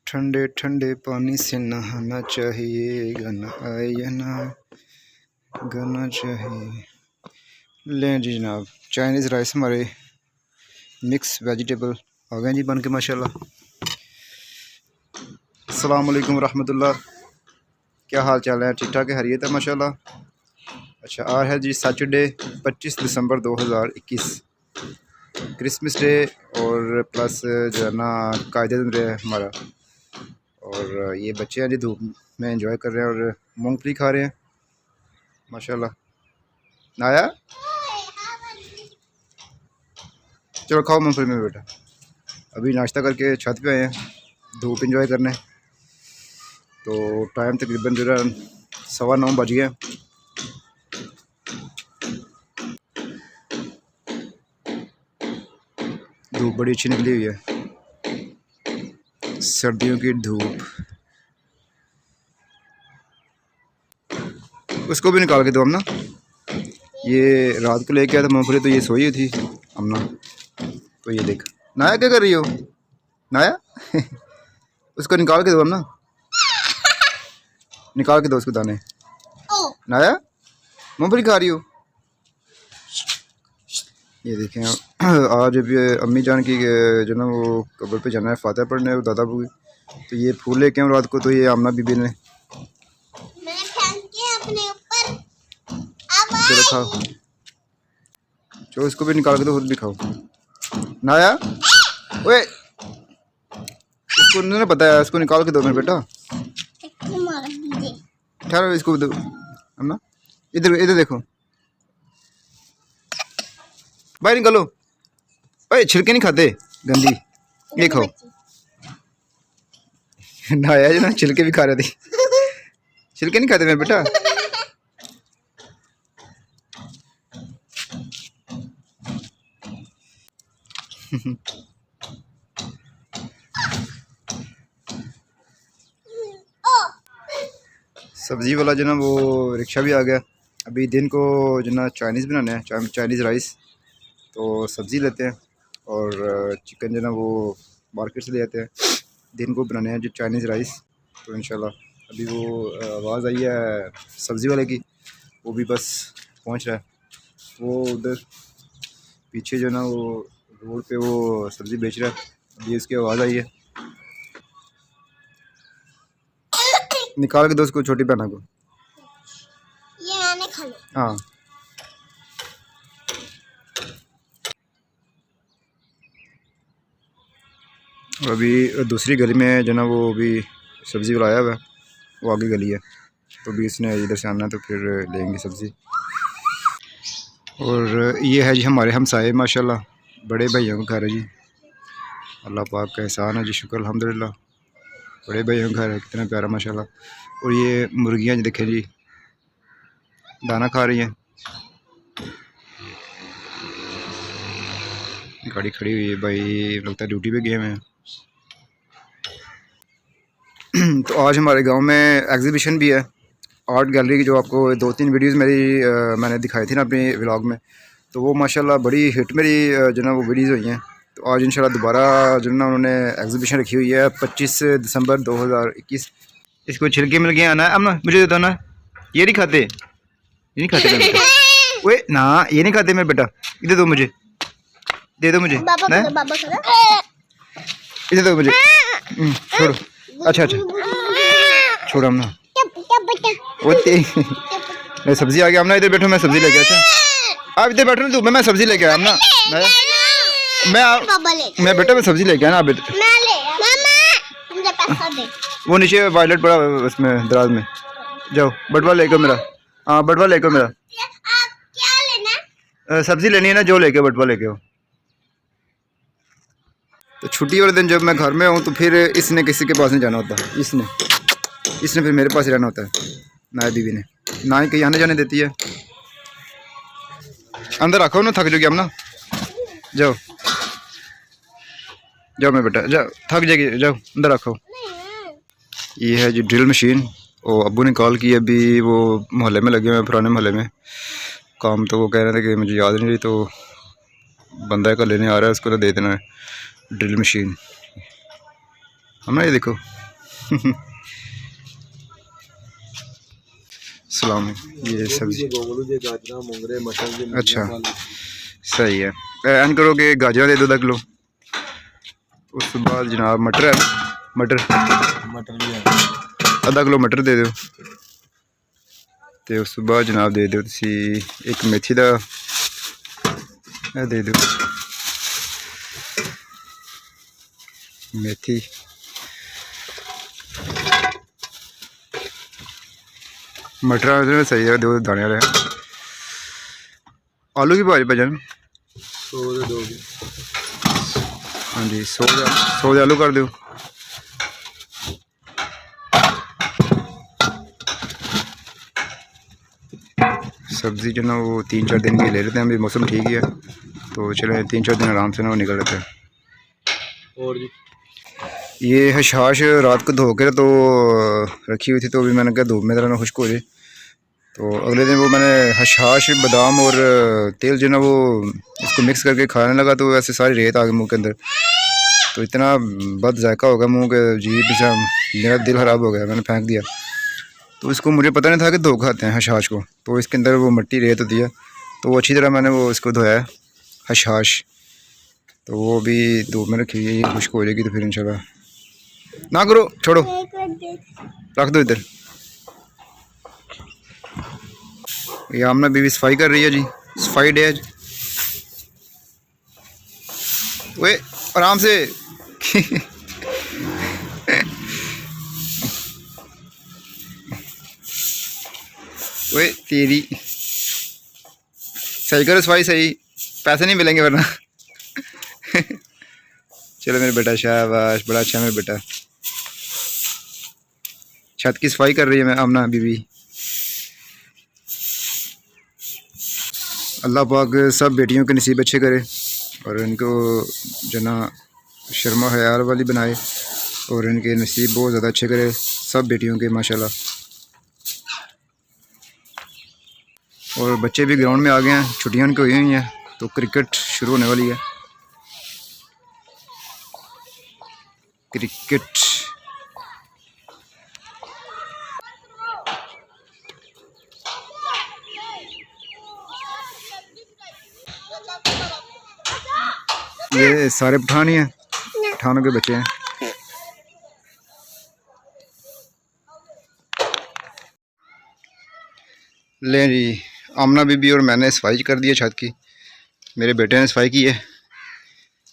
ठंडे ठंडे पानी से नहाना चाहिए, गाना आए या ना गाना चाहिए। लें जी जनाब, चाइनीज़ राइस हमारे मिक्स वेजिटेबल आ गए जी बन के माशाल्लाह। अस्सलाम वालेकुम रहमतुल्लाह। क्या हाल चाल है? ठीक ठाक है, खैरियत है माशाल्लाह। अच्छा, आज है जी सैटरडे 25 दिसंबर 2021, क्रिसमस डे और प्लस जो है ना कायदे डे है हमारा। और ये बच्चे हैं जी धूप में एंजॉय कर रहे हैं और मूंगफली खा रहे हैं माशाल्लाह। नाया चलो खाओ मूंगफली में बेटा। अभी नाश्ता करके छत पे आए हैं धूप एंजॉय करने। तो टाइम तकरीबन जो है 9:15 बज गए। धूप बड़ी अच्छी निकली हुई है, सर्दियों की धूप। उसको भी निकाल के दो अमना। ये रात को लेके आया था मूंगफली, तो ये सोई हुई थी अमना। तो ये देख नाया क्या कर रही हो नाया उसको निकाल के दो अमना, निकाल के दो उसको दाने। नाया मूंगफली खा रही हो? ये देखें आज अभी अम्मी जान की जो ना वो कब्र पे जाना है फातिहा पढ़ने और दादा बू। तो ये फूल लेके आऊँ रात को, तो ये आमना बीबी ने अपने ऊपर। चलो खाओ, चलो इसको भी निकाल के दो, खुद भी खाओ। नाया ओए, इसको नहीं पता है, इसको निकाल के दो मेरे बेटा। ठहरो, इसको दो अम्मा। इधर इधर देखो, बाहर निकालो। ओए छिलके नहीं खाते, गंदी। ये खाओ। नाया जो ना छिलके भी खा रहे थे। छिलके नहीं खाते मेरे बेटा। सब्जी वाला जो ना वो रिक्शा भी आ गया। अभी दिन को जो ना चाइनीज़ बनाने हैं, चाइनीज़ राइस। तो सब्ज़ी लेते हैं और चिकन जो ना वो मार्केट से ले आते हैं। दिन को बनाने हैं जो चाइनीज़ राइस। तो इंशाल्लाह अभी वो आवाज़ आई है सब्ज़ी वाले की, वो भी बस पहुंच रहा है। वो उधर पीछे जो ना वो रोड पे वो सब्ज़ी बेच रहा है, अभी उसकी आवाज़ आई है। निकाल के दो उसको, छोटी बहना को। ये मैंने खा लिया। हाँ अभी दूसरी गली में जो ना वो अभी सब्ज़ी वाला आया हुआ है, वो आगे गली है। तो अभी इसने इधर से आना है, तो फिर लेंगे सब्ज़ी। और ये है जी हमारे हमसाए माशाल्लाह, बड़े भाइयों का घर है जी। अल्लाह पाक का एहसान है जी, शुक्र अल्हम्दुलिल्लाह। बड़े भाइयों का घर है, कितना प्यारा माशाल्लाह। और ये मुर्गियाँ जी देखें जी, दाना खा रही हैं। गाड़ी खड़ी हुई है, भाई लगता है ड्यूटी पे गए हुए हैं। तो आज हमारे गांव में एग्जीबिशन भी है, आर्ट गैलरी की, जो आपको 2-3 वीडियोस मेरी मैंने दिखाई थी ना अपने व्लॉग में। तो वो माशाल्लाह बड़ी हिट मेरी जो ना वो वीडियोस हुई हैं। तो आज इंशाल्लाह दोबारा जो ना उन्होंने एग्जीबिशन रखी हुई है 25 दिसंबर 2021। इसको छिलके मिल गए आना अम्मा, मुझे दे दो ना। ये नहीं खाते, ये नहीं खाते मेरे बेटा। ओए ना, ये नहीं खाते मेरे बेटा, इधर दो मुझे, दे दो मुझे। इधर दो मुझे, छोड़ो। अच्छा अच्छा छोड़ो अम्मा। मैं सब्जी आ गया अम्मा, इधर बैठो, मैं सब्जी लेके। अच्छा आप इधर बैठो ना, तू मैं सब्जी लेके आया अम्मा। मैं बेटा मैं सब्जी लेके आया ना बेटा। वो नीचे वायलेट पड़ा उसमें दराज में, जाओ बटवा लेके मेरा। हाँ बटवा लेके मेरा। सब्जी लेनी है ना, जो लेके बटवा लेके हो। तो छुट्टी वाले दिन जब मैं घर में हूँ तो फिर इसने किसी के पास नहीं जाना होता, इसने फिर मेरे पास ही रहना होता है। नाया बीवी ने ना ही कहीं आने जाने देती है। अंदर रखो ना, थक जाओगी हम ना। जाओ जाओ मैं बेटा, जाओ थक जाएगी, जाओ अंदर रखो। ये है जी ड्रिल मशीन, वो अब्बू ने कॉल की अभी, वो मोहल्ले में लगे हुए हैं, पुराने मोहल्ले में काम। तो वो कह रहे थे कि मुझे याद नहीं रही, तो बंदा का लेने आ रहा है, उसको तो दे देना है ड्रिल मशीन। हम ना ये देखो सलाम। ये सब्जी अच्छा सही है। एन करो कि गाजर दे दो 2 किलो। उस तो बाद जनाब मटर है, मटर भी है, आधा किलो मटर दे दो। तो उस तो बाद जनाब दे दो तुसी एक मेथी का दे दो, मेथी मटर सही है, 2 दाने वाले। आलू की भाजी भजन 100 दे दो। हाँ जी 100 आलू कर दो। सब्ज़ी जो ना वो 3-4 दिन की ले लेते हैं, अभी मौसम ठीक ही है तो चले 3-4 दिन आराम से ना वो निकल लेते हैं। और जी ये हशाश रात को धो कर तो रखी हुई थी, तो अभी मैंने कहा धूप में ज़रा ना खुश्क हो जाए, तो अगले दिन वो मैंने हशाश बादाम और तेल जो ना वो इसको मिक्स करके खाने लगा, तो ऐसे सारी रेत आ गई मुँह के अंदर, तो इतना बद जायका हो गया मुँह के, अजीब सा मेरा दिल ख़राब हो गया, मैंने फेंक दिया। तो इसको मुझे पता नहीं था कि धो खाते हैं हशाश को, तो इसके अंदर वो मिट्टी रेत होती है, तो वो अच्छी तरह मैंने वो इसको धोया है हशाश, तो वो भी धूप में रखी हुई है, खुश्क हो जाएगी तो फिर इंशाल्लाह। ना करो, छोड़ो, रख दो इधर। ये आमना बीवी सफाई कर रही है जी, सफाई डे आज। वे आराम से वे तेरी सही करो सफाई, सही पैसे नहीं मिलेंगे वरना। चलो मेरे बेटा, शाबाश, बड़ा अच्छा मेरा बेटा। छत की सफाई कर रही है मैं आमना बीवी। अल्लाह पाक सब बेटियों के नसीब अच्छे करे और इनको जना शर्मा हयार वाली बनाए और इनके नसीब बहुत ज़्यादा अच्छे करे सब बेटियों के माशाल्लाह। और बच्चे भी ग्राउंड में आ गए हैं, छुट्टियां उनकी हुई हुई हैं, तो क्रिकेट शुरू होने वाली है। क्रिकेट ये सारे पठान ही हैं, पठानों के बच्चे हैं। ले जी आमना बीबी और मैंने सफाई कर दी है छत की, मेरे बेटे ने सफाई की है।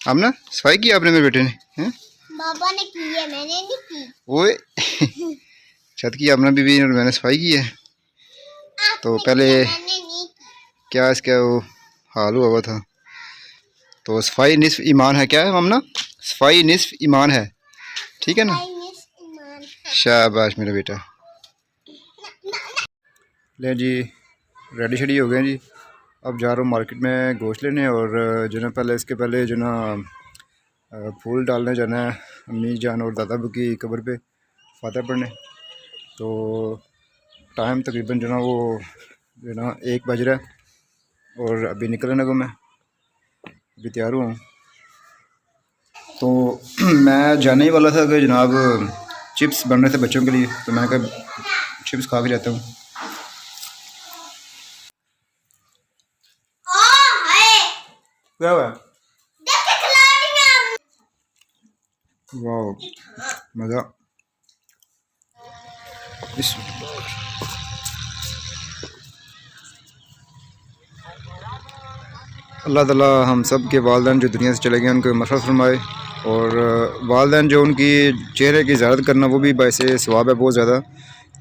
आमना सफाई की आपने, मेरे बेटे ने हैं? पापा ने की है, मैंने नहीं की। ओए छत की आमना बीबी और मैंने सफाई की है। तो पहले क्या इसका वो हाल हुआ था, तो सफाई निस्फ ईमान है। क्या है मामना, सफाई निस्फ ईमान है, ठीक है ना। शाबाश मेरा बेटा। ले जी रेडी शेडी हो गए जी, अब जा रहा हूँ मार्केट में गोश्त लेने, और जो ना पहले इसके पहले जो ना फूल डालने जाना है अम्मी जान और दादा बू की कब्र पे फातह पढ़ने। तो टाइम तकरीबन जो ना वो जो ना 1 बज रहा है और अभी निकलने को मैं अभी तैयार हुआ हूँ। तो मैं जाने ही वाला था कि जनाब चिप्स बन रहे थे बच्चों के लिए, तो मैंने कहा चिप्स खा के जाता हूँ। क्या हुआ? वाह मज़ा। अल्लाह ताला हम सब के वालिदैन जो दुनिया से चले गए उनको मग़फ़िरत फरमाए, और वालिदैन जो उनकी चेहरे की ज़ियारत करना वो भी बाइसे सवाब है बहुत ज़्यादा,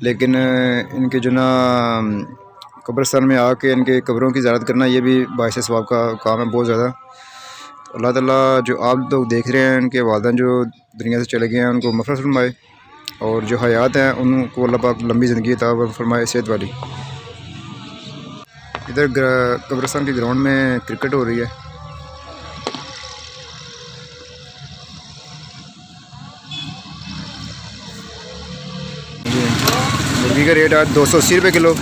लेकिन इनके जो ना कब्रिस्तान में आके इनके कब्रों की ज़ियारत करना ये भी बाइसे सवाब का काम है बहुत ज़्यादा। तो अल्लाह ताला जो आप लोग देख रहे हैं उनके वालिदैन जो दुनिया से चले गए हैं उनको मग़फ़िरत फरमाए, और जो हयात हैं उनको अल्लाह पाक लंबी ज़िंदगी अता फरमाए सेहत वाली। इधर कब्रिस्तान के ग्राउंड में क्रिकेट हो रही है। मुर्गी का रेट आज 280 रुपये किलो।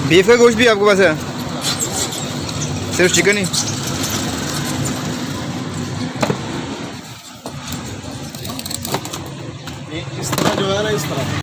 बीफ का गोश्त भी आपके पास है, सिर्फ चिकन ही? इस तरह जो है ना, इस तरह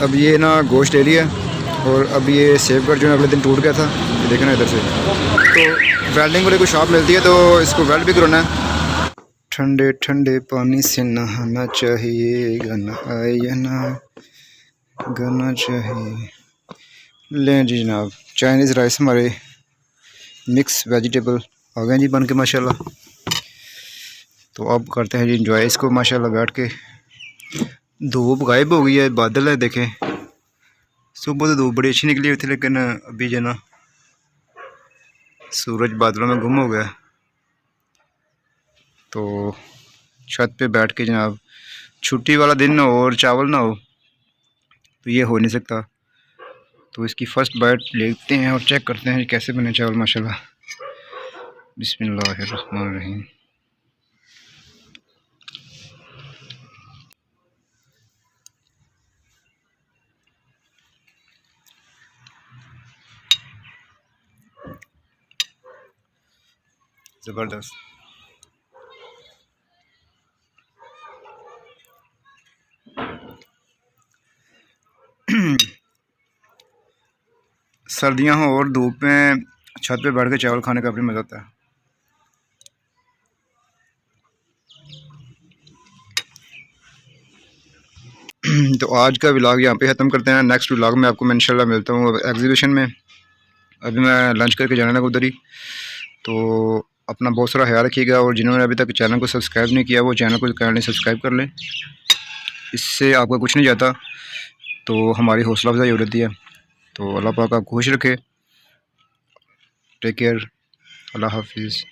अब ये ना गोश्त ले लिया और अब ये सेव कर जो है अगले दिन टूट गया था, ये देखें ना इधर से। तो वेल्डिंग वाले को शॉप मिलती है तो इसको वेल्ड भी करना है। ठंडे ठंडे पानी से नहाना चाहिए, गाना आए या ना गाना चाहिए। लें जी जनाब, चाइनीज़ राइस हमारे मिक्स वेजिटेबल आ गए जी बन के माशाल्लाह। तो अब करते हैं जी इंजॉय इसको माशाल्लाह बैठ के। धूप गायब हो गई है, बादल है देखें। सुबह तो धूप बड़ी अच्छी निकली हुई थी लेकिन अभी जो ना सूरज बादलों में गुम हो गया। तो छत पे बैठ के जनाब, छुट्टी वाला दिन ना हो और चावल ना हो तो ये हो नहीं सकता। तो इसकी फ़र्स्ट बाइट लेते हैं और चेक करते हैं कैसे बने चावल माशाल्लाह। बिस्मिल्लाहिर्रहमानिर्रहीम। ज़बरदस्त। सर्दियाँ हों और धूप में छत पे बैठ के चावल खाने का अपनी मज़ा आता है। तो आज का व्लॉग यहाँ पे ख़त्म करते हैं। नेक्स्ट व्लॉग में आपको मैं इंशाल्लाह मिलता हूँ एग्जीबिशन में। अभी मैं लंच करके जाना लगा उधर ही। तो अपना बहुत सारा ख्याल रखिएगा और जिन्होंने अभी तक चैनल को सब्सक्राइब नहीं किया वो चैनल को काइंडली सब्सक्राइब कर लें, इससे आपका कुछ नहीं जाता तो हमारी हौसला अफजाई हो रहती है। तो अल्लाह पाक आपको खुश रखे। टेक केयर, अल्लाह हाफिज़।